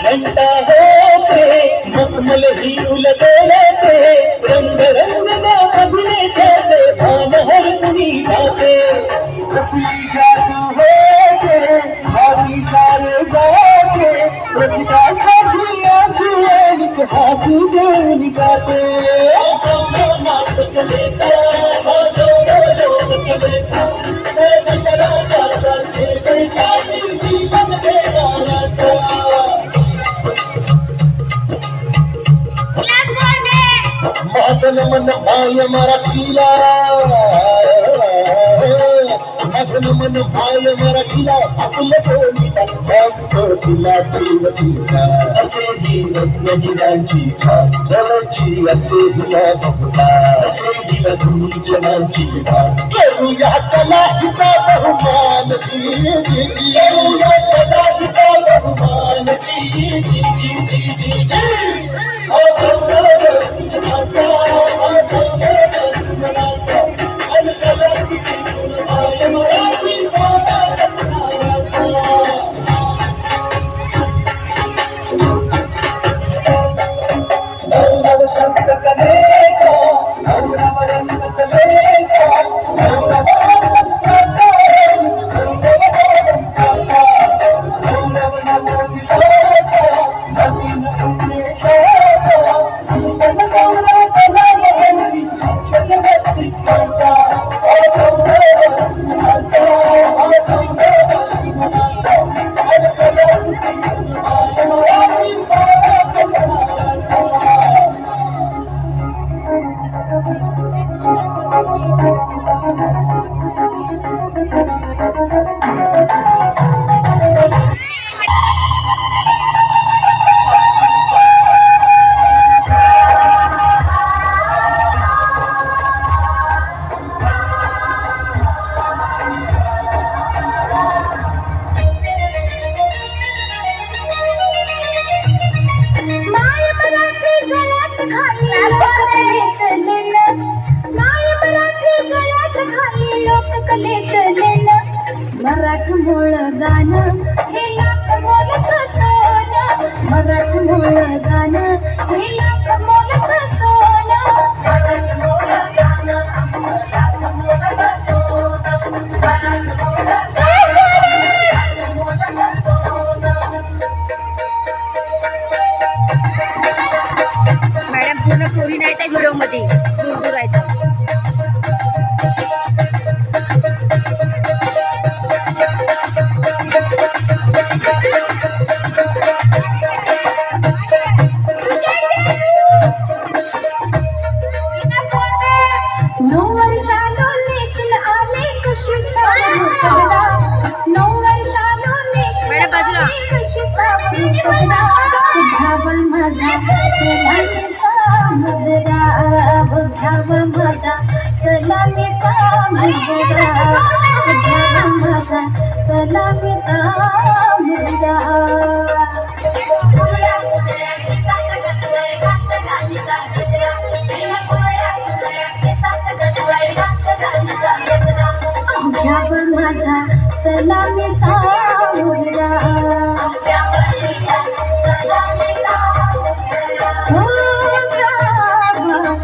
घंटा होते मखमल ही उलगडते रंग रंग अभिनेते भान हरमुनी गाते असली जादू होते भारी सारे जाते रसिकाचा आंसू एक हसू देऊन जाते नाटकलेचा लोककलेचा जीवन देणाराचा माझं मन माय मराठीला माझं मन माय मराठीला आपलं बोलीला बघतो तिला देवतीला असे दिवस हिरांची जवळची असे हिला बघता असे दिवस जनांची करूया चला हिचा बहुमान जी जी जी करूया चला हिचा बहुमान जी जी जी जी जी मराठमोळ गाणं हे लाखमोलाचं सोनं मराठमोळ गाणं हे लाखमोलाचं सोनं मराठमोळ गाणं लाखमोलाचं सोनं मराठमोळ मॅडम पूर्ण पोरी नाही त्या व्हिडिओ मध्ये दूर दूर राहायचं सलामीचा मुजरा माझा सलामीचा मुजरा माझा सलामीचा मुजरा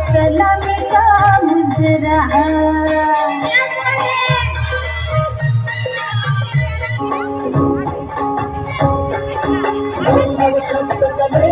सलामीचा मुजरा संत